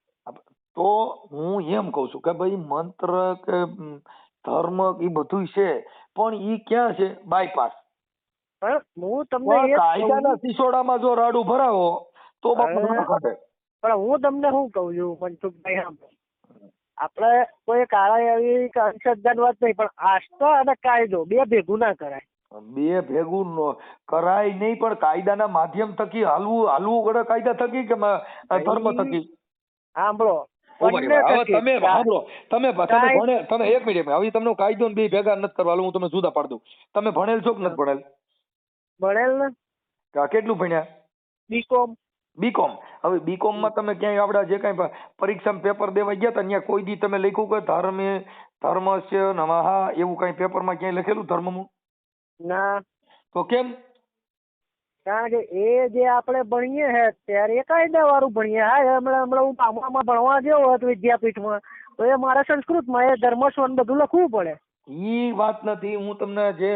A: તો હું એમ કઉ છું કે ભાઈ મંત્ર કે ધર્મ એ બધું છે, પણ ઈ ક્યાં છે? બાયપાસ.
B: પણ હું તમને એ જ કહું
A: કાયદાના સિસોડામાં જો રાડું ભરાવો તો બાપા ના ઘટે.
B: પણ હું તમને શું કહું છું મનસુખભાઈ, આપણે કોઈ કાળા એવી અંશજ્ઞાન વાત નહીં, પણ આસ્થા અને કાયદો બે ભેગું ના કરાય.
A: બે ભેગું કરાય નહીં, પણ કાયદાના માધ્યમ થકી હાલવું પડે. કાયદા થકી કે ધર્મ થકી?
B: સાંભળો,
A: હવે તમે સાંભળો, તમે ભણેલ, તમે એક મિનિટ, હવે તમને કાયદો ને બે ભેગા નથી કરવા, હું તમને જુદા પાડી દઉં. તમે ભણેલ છો કે નથી ભણેલ?
B: ભણેલ ને.
A: કેટલું ભણ્યા?
B: બીકોમ.
A: બીકોમ. હવે બીકોમ માં તમે ક્યાંય આપડા જે કઈ પરીક્ષામાં પેપર દેવા ગયા હતા ત્યાં કોઈ દી તમે લખ્યું કે ધર્મસ્ય નમઃ એવું કઈ પેપરમાં ક્યાંય લખેલું ધર્મનું?
B: ના.
A: તો કેમ?
B: કારણ કે એ જે આપણે ભણીએ છે ત્યારે એ કાયદા વાળું ભણીએ. હા, હમણાં હું ગામડામાં ભણવા ગયો હોત વિદ્યાપીઠમાં, તો એ મારા સંસ્કૃતમાં એ ધર્મસ્વન બધું લખવું પડે.
A: ઈ વાત નથી. હું તમને જે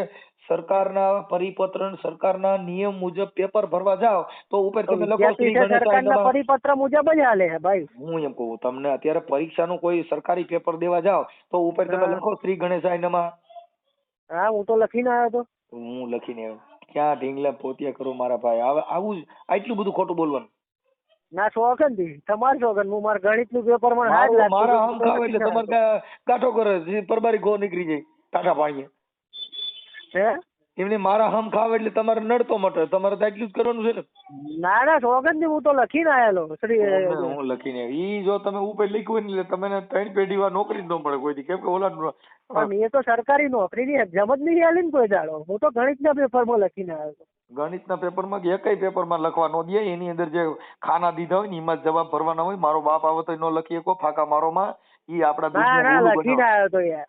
A: સરકારના પરિપત્ર, સરકારના નિયમ મુજબ પેપર ભરવા જાવ તો ઉપર તમે લખો શ્રી ગણેશાય
B: સરકારના
A: નમઃ.
B: પરિપત્ર મુજબ જ હાલે છે ભાઈ.
A: હું એમ કહું તમને, અત્યારે પરીક્ષાનું કોઈ સરકારી પેપર દેવા જાવ તો ઉપર તમે લખો શ્રી ગણેશાય નમઃ.
B: હા, હું તો લખીને આવ્યો તો.
A: હું લખીને આવ્યો. ક્યાં ઢીંગલા પોતિયા કરો મારા ભાઈ? હવે આવું આટલું બધું ખોટું બોલવાનું
B: ના સોગન થી તમારી સોગન. હું મારા ગણિત નું પેપર માં હાથ લાગતું.
A: મારા આમ ખાવ એટલે તમારે ગાંઠો કરે પરબારી ગો નીકળી જાય ટાટા પાણીએ.
B: હે
A: એમને મારા હમ ખાવ એટલે તમારે નડતો મટે. તમારે તો એટલું જ કરવાનું છે ને.
B: ના ના સોગન થી હું તો લખીને આવેલો.
A: હું લખીને ઈ જો તમે ઉપર લખ્યું ને એટલે તમને 3 પેઢી વાર નોકરી જ ન મળે કોઈ દી. કેમ કે ઓલા
B: પણ એ તો સરકારી નોકરી ની એક્ઝામ જ નહીં આલી ને કોઈ દાડો. હું તો ગણિત ના પેપર માં લખીને આવ્યો.
A: ગણિતના પેપરમાં કે એકય પેપરમાં લખવા ન દે. એની અંદર જે ખાના દીધા હોય ને એમાં જવાબ ભરવાના હોય. મારો બાપ આવે તો ન લખી શકો ફાકા મારોમાં. ઈ આપડા
B: ના લખીને આવ્યો તો યાર.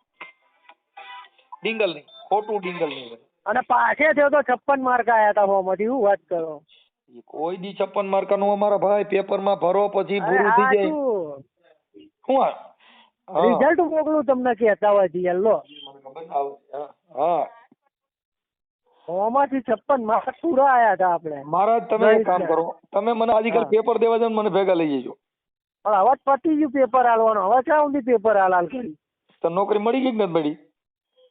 A: ડિંગલ નહીં, ખોટું ડિંગલ નહીં. અને
B: પાછે થયો તો 56 માર્ક આયા હતા હોમાંથી. હું વાત કરો?
A: કોઈ દી 56 માર્ક નો અમારા ભાઈ પેપરમાં ભરો પછી પૂરું થઈ જાય. શું
B: રિઝલ્ટ મોકલું તમને કહેતા હોય છે લો.
A: હા,
B: ઓમાંથી 56 માર્ક પૂરા આયા હતા આપણે.
A: મહારાજ તમે એક કામ કરો, તમે મને આજકાલ પેપર દેવા જાવ મને ભેગા લઈ જજો.
B: પણ હવે જ પતી ગયું પેપર હાલવાનું, હવે ક્યાં સુધી પેપર હાલ કરી?
A: તો નોકરી મળી ગઈ કે નથી મળી?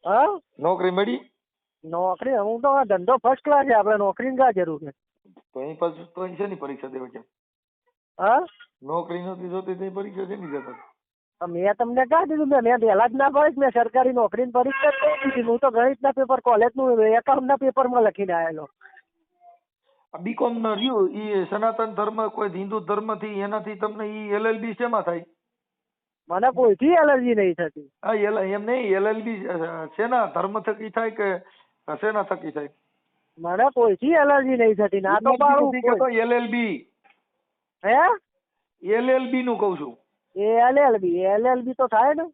B: હા
A: નોકરી મળી?
B: નોકરી હું તો આ ધંધો ફર્સ્ટ ક્લાસ છે, આપણે નોકરીની ક્યાં જરૂર છે?
A: તો અહીં પાછું તો અહીં શેની પરીક્ષા દેવા છે?
B: હા
A: નોકરી નથી જોતી તો અહીં પરીક્ષા શેની દેતા?
B: મેં તમને ક્યાં દીધું? મેં પહેલા જ ના પાડી, મેં સરકારી નોકરીની પરીક્ષા જ નહીં દીધી. હું તો ગણિતના પેપર કોલેજનું એકાઉન્ટના પેપરમાં લખીને આવેલો.
A: બીકોમ ના રહ્યું ઈ સનાતન ધર્મ કોઈ હિન્દુ ધર્મ થી એનાથી તમને ઈ એલએલબી શેમાં થાય?
B: મને કોઈથી એલર્જી નહીં થતી.
A: હા એમ નહીં, એલએલબી શેના ધર્મ થકી થાય કે શેના થકી થાય?
B: મને કોઈથી એલર્જી નહીં થતી. ના તો પાડું
A: એલએલબી
B: હે
A: એલએલબી નું કઉ છું.
B: એલએલબી તો થાય ને.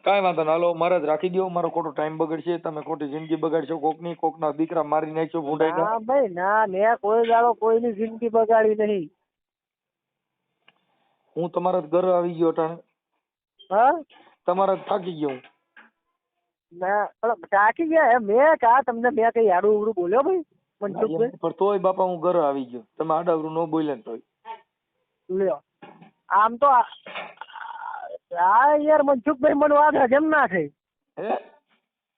A: કાંઈ વાંધો ના, હાલો મહારાજ રાખી દો, મારો ખોટો ટાઈમ બગડશે, તમે ખોટી જિંદગી બગાડશો, કોકના દીકરા મારી નાખ્યો ભૂંડાઈ
B: ના ભાઈ ના, મેં કોઈ દાડો કોઈની જિંદગી બગાડી નહીં.
A: હું તમારા ઘર આવી ગયો અટાણે,
B: હા
A: તમારા થાકી ગયો હું.
B: ના પણ થાકી ગયા મેં કા તમને મેં કઈ આડું ઉડું બોલ્યો ભાઈ મનસુખભાઈ?
A: પણ તોય બાપા હું ઘર આવી ગયો, તમે આડાવરું ન બોલ્યા ને તોય.
B: લ્યો આમ તો યાર મનસુખભાઈ મને વાત હજમ ના થઈ.
A: હે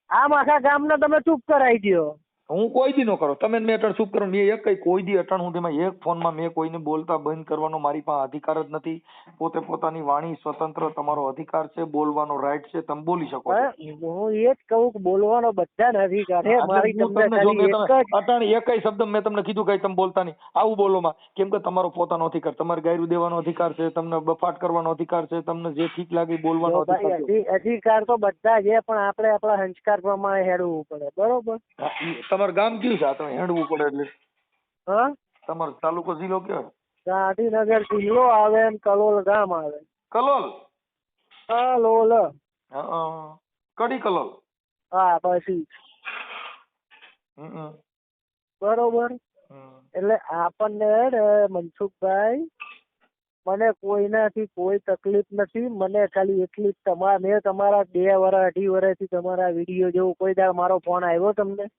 B: આમ આખા ગામને તમે ચૂપ કરાવી દો.
A: હું કોઈ દી નો કરો, તમે મેં અટાણ ચૂપ કરો, મેં એક કોઈ દી અટાણ સુધીમાં એક ફોનમાં મેં કોઈને બોલતા બંધ કરવાનો મારી પાસે અધિકાર જ નથી. પોતે પોતાની વાણી સ્વતંત્ર, તમારો અધિકાર છે, બોલવાનો રાઈટ છે, તમે બોલી શકો છો.
B: હું એ જ કહું કે બોલવાનો બધાને અધિકાર છે. મારી તમને ખાલી એક જ
A: અટાણ એકય શબ્દ મેં તમને કીધું કઈ તમે બોલતા નહીં આવું બોલોમાં, કેમ કે તમારો પોતાનો અધિકાર, તમારે ગાયરું દેવાનો અધિકાર છે, તમને બફાટ કરવાનો અધિકાર છે, તમને જે ઠીક લાગે બોલવાનો અધિકાર છે.
B: અધિકાર તો બધા છે, પણ આપણે આપણા સંસ્કાર પ્રમાણે હેડવું પડે, બરોબર?
A: તમારું ગામ કયું છે? આ તમે હેડવું પડે એટલે
B: હા
A: તમારો તાલુકો જિલ્લો કયો?
B: ગાંધીનગર જિલ્લો આવે ને કલોલ ગામ આવે.
A: કલોલ?
B: કલોલ
A: કડી કલોલ?
B: હા પછી બરોબર. એટલે આપણને મનસુખભાઈ મને કોઈનાથી કોઈ તકલીફ નથી. મને ખાલી એટલી મેં તમારા 2 વર્ષ 2.5 વર્ષથી તમારા વિડીયો જેવું કોઈ દાડો મારો ફોન આવ્યો તમને?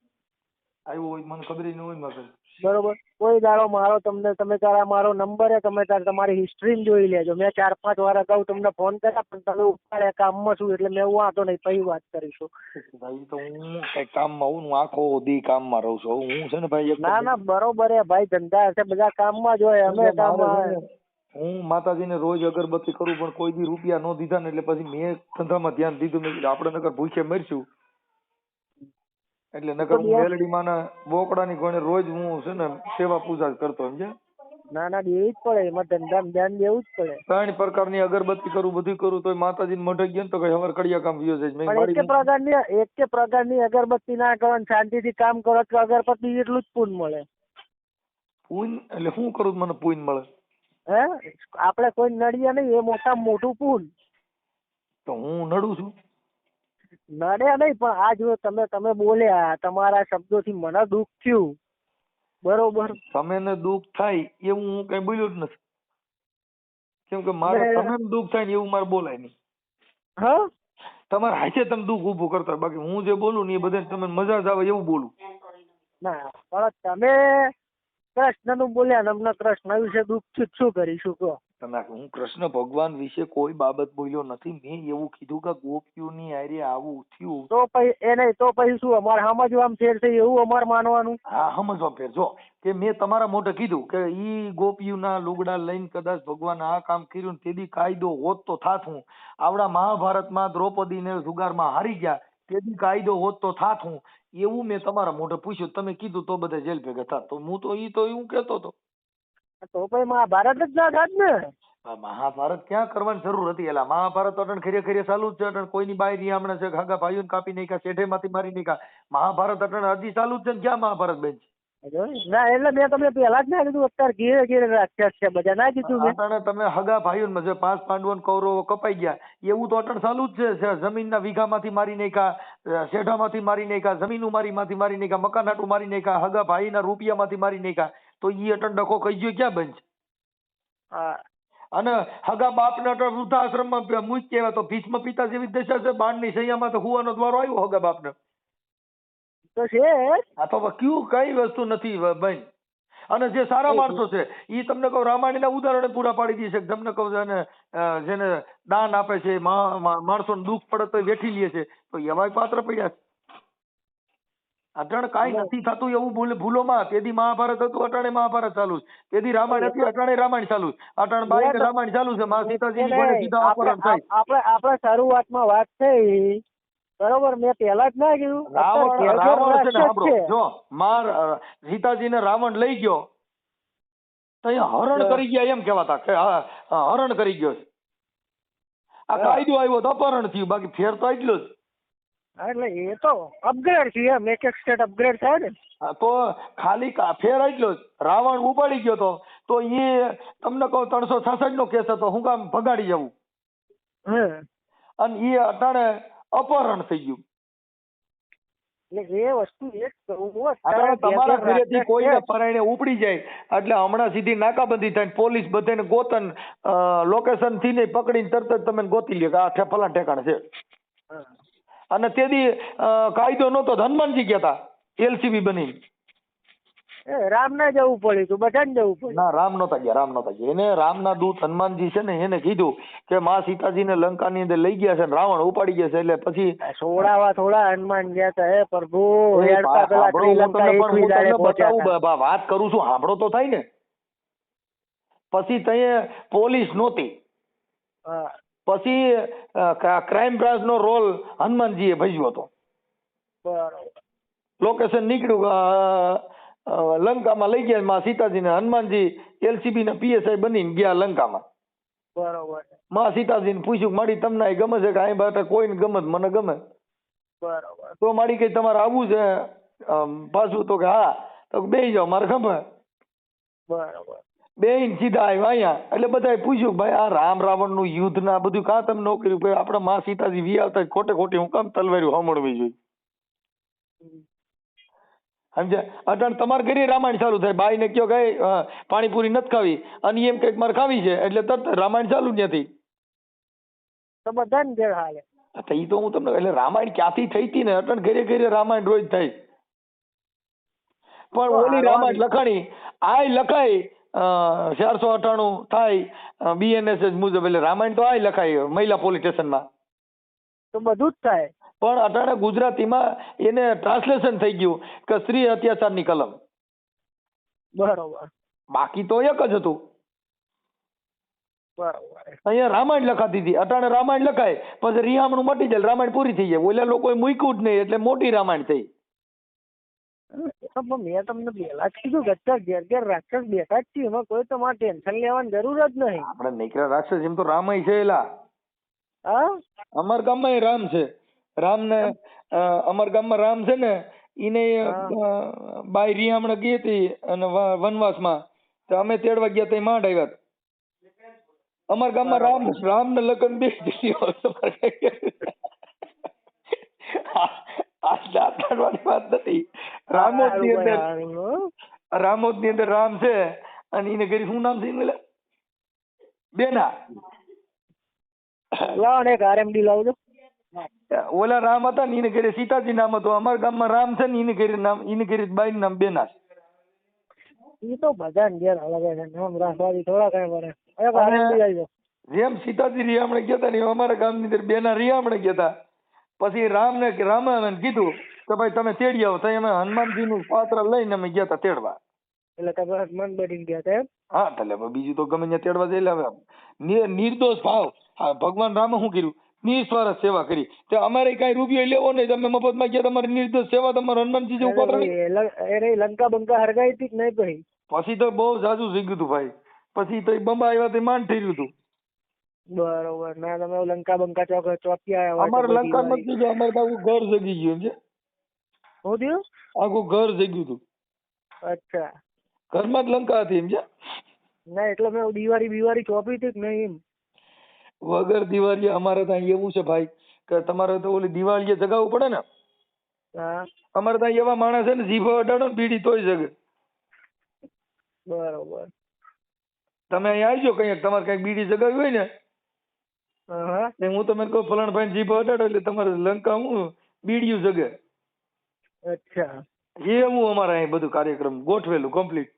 A: આવ્યો હોય મને ખબર ન હોય મગર.
B: બરોબર. કોઈ દાડો મારો તમને તમે તારા મારો નંબર તમે તાર તમારી હિસ્ટ્રી જોઈ લેજો. મેં 4-5 વાર અગાઉ તમને ફોન કર્યા પણ તમે ઉપાડ્યા કામમાં છું એટલે મેં વાંધો નહીં પછી વાત કરીશું.
A: ભાઈ તો હું કઈ કામમાં હું આખો દી કામમાં રહું છું. હું છે ને ભાઈ
B: ના ના બરોબર હે ભાઈ, ધંધા હશે બધા કામમાં જ હોય. અમે કામમાં
A: હું માતાજીને રોજ અગરબત્તી કરું પણ કોઈ દી રૂપિયા ન દીધા ને એટલે પછી મેં ધંધામાં ધ્યાન દીધું નહીં. આપણે નકર ભૂખે મરશું એટલે નકર હું મેલડી માના બોકડાની ગણે રોજ હું છે ને સેવા પૂજા કરતો સમજ્યા?
B: ના ના દેવી જ પડે, એમાં ધંધામાં ધ્યાન દેવું જ પડે.
A: 3 પ્રકારની અગરબત્તી કરું બધું કરું તો માતાજીને મઢે ગયો તો કઈ હવાર કડિયા કામ વ્યો જાય.
B: એક પ્રકારની અગરબત્તી ના કરો ને શાંતિથી કામ કરો તો અગરબત્તી એટલું જ પૂન મળે.
A: પૂન એટલે શું કરું મને પૂન મળે?
B: હે આપણે કોઈ નડીએ નહીં, એ મોટામાં મોટું પૂન.
A: તો હું નડું છું?
B: નડે નહીં પણ આ જો તમે બોલ્યા, તમારા શબ્દોથી મને દુઃખ થયું, બરોબર?
A: તમે દુઃખ થાય એવું હું કઈ બોલ્યો જ નથી, કેમ કે મારે તમે દુઃખ થાય ને એવું મારે બોલાય નહીં.
B: હા
A: તમારે હાથે તમે દુઃખ ઉભું કરતા, બાકી હું જે બોલું ને એ બધા તમે મજા જ આવે એવું બોલું.
B: ના પણ તમે કૃષ્ણ નું બોલ્યા, અમને કૃષ્ણ વિશે દુઃખ શું કરીશું કહો?
A: હું કૃષ્ણ ભગવાન વિશે કોઈ બાબત બોલ્યો નથી. મેં એવું કીધું કે ગોપીઓની હારે આવું થયું
B: તો પછી એ નહીં તો પછી શું અમારે સમજવામાં ફેર છે એવું અમારે માનવાનું?
A: હા સમજવા ફેર જો કે મેં તમારા મોઢે કીધું કે ઈ ગોપીઓના લુગડા લઈને કદાચ ભગવાન આ કામ કર્યું તેથી કાયદો હોત તો થાત. હું આવડા મહાભારતમાં દ્રૌપદીને જુગારમાં હારી ગયા તેથી કાયદો હોત તો થાત. હું એવું મેં તમારા મોઢે પૂછ્યું, તમે કીધું તો બધા જેલ ભેગા થાત. તો હું તો એવું કહેતો હતો.
B: તો પછી મહાભારત જ ના થાત ને.
A: મહાભારત ક્યાં કરવાની જરૂર હતી? એલા મહાભારત અટણ ખરે ચાલુ જ છે. અટણ કોઈની બાઈ રીહામણા છે, હાગા ભાઈઓને કાપી નાખ્યા, શેઠેમાંથી મારી નાખ્યા. મહાભારત અટણ હજી ચાલુ જ છે ને ક્યાં મહાભારત બેન છે?
B: ના એટલે મેં તમને પેલા જ ના કીધું, અત્યારે ઘેરે ઘેરે રાખ્યા છે બધા, ના કીધું મેં?
A: અટણે તમે હગા ભાઈઓને જે 5 પાંડવો કૌરવો કપાઈ ગયા એવું તો અટણ ચાલુ જ છે. જમીનના વીઘામાંથી મારી નાખ્યા, શેઠામાંથી મારી નાખ્યા, જમીન ઉમારીમાંથી મારી નાખ્યા, મકાન હાટું મારી નાખ્યા, હગા ભાઈના રૂપિયામાંથી મારી નાખ્યા. તો ઈ અટણ ડખો કઈ ગયો ક્યાં બંધ છે? અને હગા બાપને અટણ વૃદ્ધાશ્રમમાં મૂક કેવા તો ભીષ્મ પિતા જેવી દશા છે. બાણની સૈયામાં તો હુવાનો દ્વારો આવ્યો હગા બાપને.
B: તો છે
A: આ તો કયું કઈ વસ્તુ નથી બેન. અને જે સારા માણસો છે ઈ તમને કહું રામાયણના ઉદાહરણો પૂરા પાડી દે છે કે તમને કહું જેને જેને દાન આપે છે માણસોને દુઃખ પડે તો વેઠી લે છે તો એવાય પાત્ર પડ્યા છે. અટાણે કાંઈ નથી થતું એવું ભૂલોમાં તેદી મહાભારત હતું અટાણે મહાભારત ચાલુ છે, તેદી રામાયણ હતી અટાણે રામાયણ ચાલુ છે, અટાણે બાઈને રામાયણ ચાલુ છે, માં સીતાજીની ઘોડે સીધા અપહરણ થાય.
B: આપણે શરૂઆતમાં વાત થઈ બરોબર, મેં પેલા જ ના કીધું
A: રાવણ છે ને સાંભળો, જો સીતાજીને રાવણ લઈ ગયો તો અહીંયા હરણ કરી ગયા એમ કહેવાતા કે હરણ કરી ગયો છે. આ કાયદો આવ્યો તો અપહરણ થયું, બાકી ફેર તો એટલો જ.
B: એટલે એ તો અપગ્રેડ છે એમ, એક એક સ્ટેટ અપગ્રેડ થાય ને.
A: તો ખાલી ફેર એટલો જ, રાવણ ઉપાડી ગયો તો એ તમને કહું 366 નો કેસ હતો, હું કામ ભગાડી જવું, અને એ અટાણે અપહરણ થઈ ગયું.
B: એટલે એ વસ્તુ એક
A: તમારા ઘરેથી કોઈને પરાયણે ઉપડી જાય એટલે હમણાં સીધી નાકાબંધી થાય, પોલીસ બધાને ગોતન લોકેશન થી ને પકડીને તરત જ તમે ગોતી લે કે આ ફલાણા ઠેકાણે છે. અને તેદી કાયદો નહોતો, હનુમાનજી ગયા હતા એલસીબી બની.
B: રામ ના જવું પડ્યું હતું, બધાને જવું પડ્યું.
A: ના, રામ નહોતા ગયા. એને રામના દૂત હનુમાનજી છે ને એને કીધું કે માં સીતાજીને લંકાની અંદર લઈ ગયા છે ને રાવણ ઉપાડી ગયા છે, એટલે પછી
B: છોડાવા થોડા હનુમાન ગયા હતા. હે પ્રભુ,
A: વાત કરું છું સાંભળો તો થાય ને. પછી ત્યાં પોલીસ નહોતી, પછી ક્રાઇમ બ્રાન્ચ નો રોલ હનુમાનજીએ ભજવ્યો હતો. લોકેશન નીકળ્યું, લંકામાં લઈ ગયા માં સીતાજીને. હનુમાનજી એલસીબી ના પીએસઆઈ બનીને ગયા લંકામાં.
B: બરોબર.
A: માં સીતાજીને પૂછ્યું મારી તમને અહીં ગમે છે કે અહીં બાટા કોઈને ગમે, મને ગમે.
B: બરોબર.
A: તો મારી કઈ તમારે આવવું છે પાછું? તો કે હા. તો બેસી જાઓ, મારે ગમે.
B: બરોબર.
A: બેન સીધા આવ્યા અહીંયા. એટલે બધાએ પૂછ્યું ભાઈ આ રામ રાવણ નું યુદ્ધ ના બધું કાં તમે ન કર્યું? ભાઈ આપડા માં સીતાજી વી આવતા ખોટે ખોટી હું કામ તલવાર્યું હમણવી જોઈએ? સમજ્યા? અટાણ તમારે ઘરે રામાયણ ચાલુ થાય, બાઈ ને કયો કઈ પાણીપુરી નથી ખાવી અને એમ કઈક મારે ખાવી છે એટલે તરત રામાયણ ચાલુ નથી.
B: તો બધાને ઘેર હાલે.
A: તો ઈ તો હું તમને એટલે રામાયણ ક્યાંથી થઈ હતી ને, અટાણ ઘરે ઘરે રામાયણ રોજ થાય. પણ ઓલી રામાયણ લખાણી આ લખાય 498 થાય BNSS મુજબ, એટલે રામાયણ તો આ લખાય મહિલા પોલીસ સ્ટેશનમાં.
B: તો બધું જ થાય.
A: પણ અટાણે ગુજરાતીમાં એને ટ્રાન્સલેશન થઈ ગયું કે સ્ત્રી અત્યાચારની કલમ.
B: બરોબર.
A: બાકી તો એક જ હતું.
B: બરોબર.
A: અહીંયા રામાયણ લખાતી હતી, અટાણે રામાયણ લખાય પછી રિહામણું મટી જાય, રામાયણ પૂરી થઈ જાય. ઓલા લોકોએ મૂક્યું જ નહીં એટલે મોટી રામાયણ થઈ.
B: મેં તમને પેલા જ કીધું કે અત્યારે ઘેર ઘેર રાક્ષસ બેઠા જ છે, એમાં કોઈ તમારે ટેન્શન લેવાની જરૂર જ નહીં.
A: આપણે નીકળ્યા રાક્ષસ એમ તો રામય છે. એલા
B: હા,
A: અમાર ગામમાં રામ છે. રામ ને અમાર ગામમાં રામ છે ને, એને બાઈ રિહામણ ગઈ હતી અને વનવાસમાં, તો અમે તેડવા ગયા તો માંડ આવ્યા. અમાર ગામમાં રામ ને લગ્ન બે વાત નથી. રામોદ ની અંદર રામ છે અને એને ઘરે શું નામ છે? બેના.
B: લાવો ને એક RMD લાવજો.
A: ઓલા રામ હતા ને એને ઘરે સીતાજી નામ હતું. અમારા ગામમાં રામ છે ને એને ઘરે નામ, એને ઘરે બાઈ નામ બેના.
B: એ તો બધા ઘેર અલગ છે, નામ રાખવાથી થોડા કઈ પડે. RMD લાવજો.
A: જેમ સીતાજી રિયામણે ગયા હતા ને અમારા ગામની અંદર બેના રિયામણે ગયા હતા. પછી રામાયણ કીધું કે ભાઈ તમે તેડી આવો, તો અમે હનુમાનજી નું પાત્ર લઈને અમે ગયા હતા તેડવા.
B: એટલે તમે હનુમાન બની ગયા હતા એમ?
A: હા, એટલે બીજું તો ગમે ત્યાં તેડવા જઈ લાવે. નિર્દોષ ભાવ. હા, ભગવાન રામે શું કર્યું? નિસ્વાર્થ સેવા કરી. તો અમારે કઈ રૂપિયો લેવો નહીં, તમે મફતમાં ગયા, તમારી નિર્દોષ સેવા, તમારે હનુમાનજી જેવું પાત્ર.
B: લંકા બંકા હરગાઈ હતી કે નહીં? પછી
A: પછી તો બહુ જાજુ થઈ ગયું હતું ભાઈ. પછી તો બંબા આવ્યા તો માંડ થઈ રહ્યું હતું.
B: બરોબર. ના, તમે લંકા બંકા ચોકી આવ્યા?
A: અમારે લંકા નથી ગયું, અમારે તો આખું ઘર જગી ગયું છે.
B: શું થયું?
A: આખું ઘર જગ્યું હતું.
B: અચ્છા,
A: ઘરમાં જ લંકા હતી એમ છે?
B: ના, એટલે મેં દિવાળી ચોપી હતી કે નહીં?
A: વગર દિવાળી અમારે ત્યાં એવું છે ભાઈ કે તમારે તો ઓલી દિવાળીએ જગાવવું પડે ને.
B: હા,
A: અમારે ત્યાં એવા માણસ છે ને, જીભો અડાડો ને બીડી તોય જગે.
B: બરોબર.
A: તમે અહીંયા આવજો કઈક, તમારે કઈક બીડી જગાવી હોય ને, હું તમને કહું ફલાણ જીભો અડાડો એટલે તમારે લંકા હું બીડીયું જગે.
B: અચ્છા,
A: એવું અમારે અહીં બધું કાર્યક્રમ ગોઠવેલું કમ્પ્લીટ.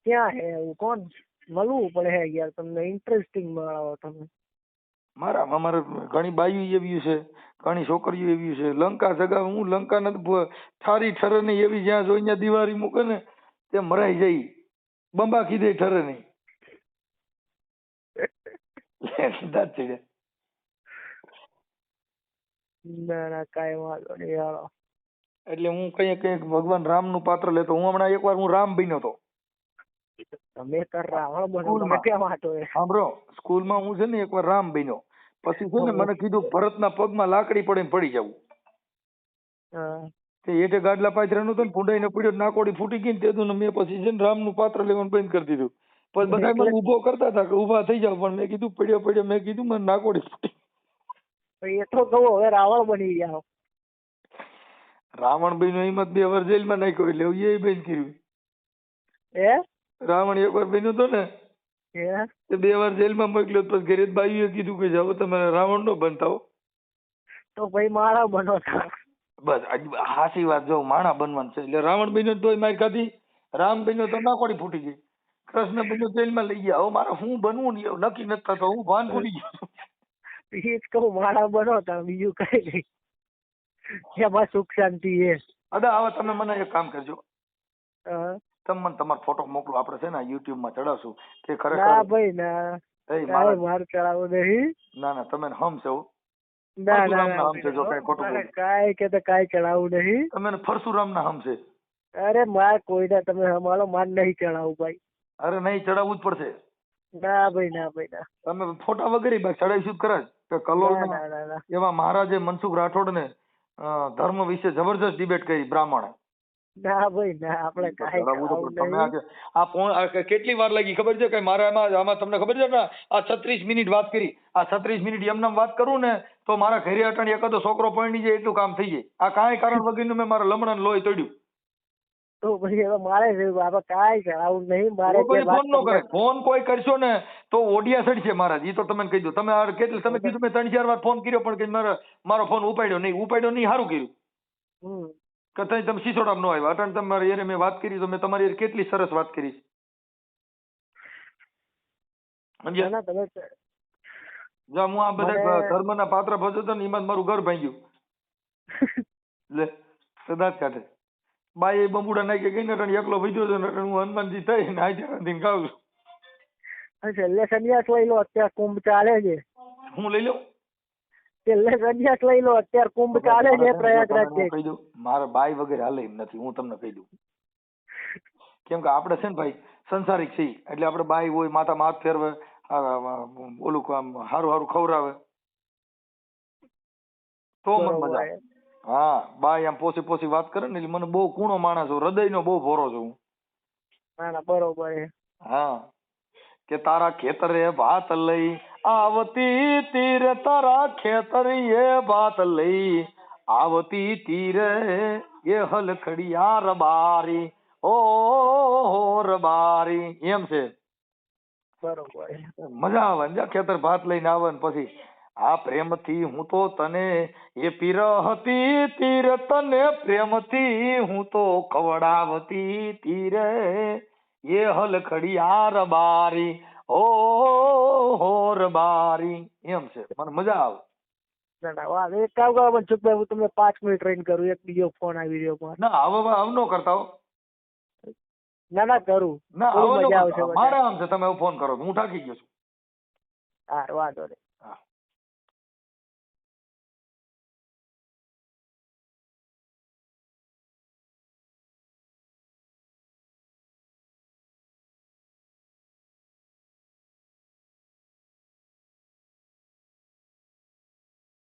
B: ક્યાં હે એવું કોણ મળવું પડે હે યાર તમને ઇન્ટરેસ્ટિંગ મળાવો તમે.
A: અમારે ઘણી બાયું એવી છે, ઘણી છોકરીઓ એવી છે. લંકા જગા હું લંકા નથી ઠારી ઠરે નહીં એવી જ્યાં જોઈ ત્યાં દિવાળી મૂકે ને તે મરાઈ જાય, બંબા કીધે ઠરે નહીં. સીધા જ ચડ્યા.
B: ના ના કાંઈ વાંધો નહીં હાલો.
A: એટલે હું કઈ ભગવાન રામ નું પાત્ર લેતો. હું હમણાં એકવાર હું રામ બન્યો હતો.
B: તમે કર રાવણ બનો તમે કેમ વાંટો એ
A: સાંભળો, સ્કૂલમાં હું છે ને એકવાર રામ બન્યો. પછી છે ને મને કીધું ભરતના પગમાં લાકડી પડે ને પડી જવું. તે હેઠે ગાડલા પાથરેલું હતું ને ભૂંડાઈને પડ્યો, નાકોડી ફૂટી ગઈ ને તેદું મેં પછી છે ને રામનું પાત્ર લેવાનું બંધ કરી દીધું. પછી બધા મને ઉભો કરતા હતા કે ઉભા થઈ જાવ, પણ મેં કીધું પડ્યો મેં કીધું મને નાકોડી ફૂટી.
B: એટલો કહું હવે રાવણ બની ગયા.
A: રાવણ બન્યો હિંમત 2 વાર જેલમાં નાખ્યો એટલે એ બંધ કર્યું. રાવણ એક વાર બન્યો હતો ને તે 2 વાર જેલમાં મોકલ્યો. પછી ઘરે બાઈએ કીધું કે જાઓ તમે રાવણ નો બનતા હો.
B: તો ભાઈ માણા બનો.
A: બસ હાસી વાત, જો માણા બનવાનું છે. એટલે રાવણ બન્યો તોય મારી ખાધી, રામ બન્યો તો નાકોડી ફૂટી ગઈ, કૃષ્ણ બન્યો જેલમાં લઈ ગયા. હવે મારે હું બનવું નહીં નક્કી નથી થતો. હું ભાન ભૂલી ગયો.
B: એ જ કહું માણા બનો તમે, બીજું કઈ નહીં. એમાં સુખ શાંતિ છે.
A: અદા હવે તમે મને એક કામ કરજો, તમે મને તમારો ફોટો મોકલો, આપણે છે ને યુટ્યુબ માં ચડાવશું. કે ખરેખર
B: ના ભાઈ ના મારે ચડાવવું નહીં.
A: ના તમે હમ છો.
B: ના ના કાંઈ કે તો કાંઈ ચડાવવું નહીં.
A: તમે પરશુરામ ના હમ છે.
B: અરે માર કોઈને તમે હમાલો માર નહીં ચડાવું ભાઈ.
A: અરે નહીં ચડાવવું જ પડશે.
B: ના ભાઈ ના ભાઈ ના.
A: તમે ફોટા વગેરે ચડાવીશું કરે કે કલોલ એવા મહારાજે મનસુખ રાઠોડ ને ધર્મ વિશે જબરજસ્ત ડિબેટ કરી બ્રાહ્મણે.
B: ના ભાઈ ના આપણે કાંઈ
A: આ કેટલી વાર લાગી ખબર છે? કે મારા આમાં તમને ખબર છે ને આ 36 મિનિટ વાત કરી. આ 36 મિનિટ એમને વાત કરું ને તો મારા ઘરે અટાણી એકાદો છોકરો પરણી જાય એટલું કામ થઈ જાય. આ કાંઈ કારણ વગરનું મેં મારા લમણા લોહી તોડ્યું.
B: તો પછી હવે મારે બાબા કાંઈ કરાવું નહીં. મારે
A: ફોન નો કરે. ફોન કોઈ કરશો ને તો ઓડિયા સડશે મહારાજ. એ તો તમને કહી દઉં. તમે કેટલી તમે કીધું મેં 3-4 વાર ફોન કર્યો પણ મારો ફોન ઉપાડ્યો નહીં સારું કર્યું. કે તમે સિસોડામાં ન આવ્યા. અટાણ તમારી યારે મેં વાત કરી તો મેં તમારી યારે કેટલી સરસ વાત કરી. હું આ બધા ધર્મના પાત્ર ભજવતો ને એમાં મારું ઘર ભાંગ્યું. લે સદાત કાઢે બાઈ એ બબુડા નાખી ગઈ ને એકલો વિદ્યો છે ને હું હનુમાનજી થઈ ને આઈ ગાઉં છું.
B: છેલ્લે સંન્યાસ લઈ લો, અત્યારે કુંભ ચાલે છે.
A: હું લઈ લઉં?
B: છેલ્લે સંન્યાસ લઈ લો, અત્યારે કુંભ ચાલે છે પ્રયાગરાજ.
A: કહી દઉં મારા બાઈ વગેરે હાલે એમ નથી. હું તમને કહી દઉં કેમ કે આપણે છે ને ભાઈ સંસારિક છીએ. એટલે આપણે બાઈ હોય માથામાં હાથ ફેરવે, ઓલું આમ સારું ખવડાવે તો મને મજા આવે. હા બાઈ આમ પોસી વાત કરે ને એટલે મને બહુ કૂણો માણસ છું, હૃદયનો બહુ ભોરો છું.
B: બરોબર.
A: હા કે તારા ખેતરે ભાત લઈ આવતી તીર, તારા ખેતરે ભાત લઈ આવતી તીર, એ હલખડિયા રબારી ઓ રબારી. એમ છે.
B: બરોબર.
A: મજા આવે ને ખેતર ભાત લઈને આવે ને પછી આ પ્રેમથી હું તો તને એ પીર હતી તીર, તને પ્રેમથી હું તો ખવડાવતી તીર, એ હલખડિયા રબારી ઓ રબારી. એમ છે. મને મજા આવે.
B: એક કામ કરો મનસુખભાઈ, હું તમને 5 મિનિટ રહીને કરું. એક બીજો ફોન આવી રહ્યો.
A: ના હવે ન કરતા હો.
B: ના કરું.
A: ના હવે મજા આવશે. મારે આમ છે તમે ફોન કરો. હું થાકી ગયો છું.
B: હા વાંધો નહીં.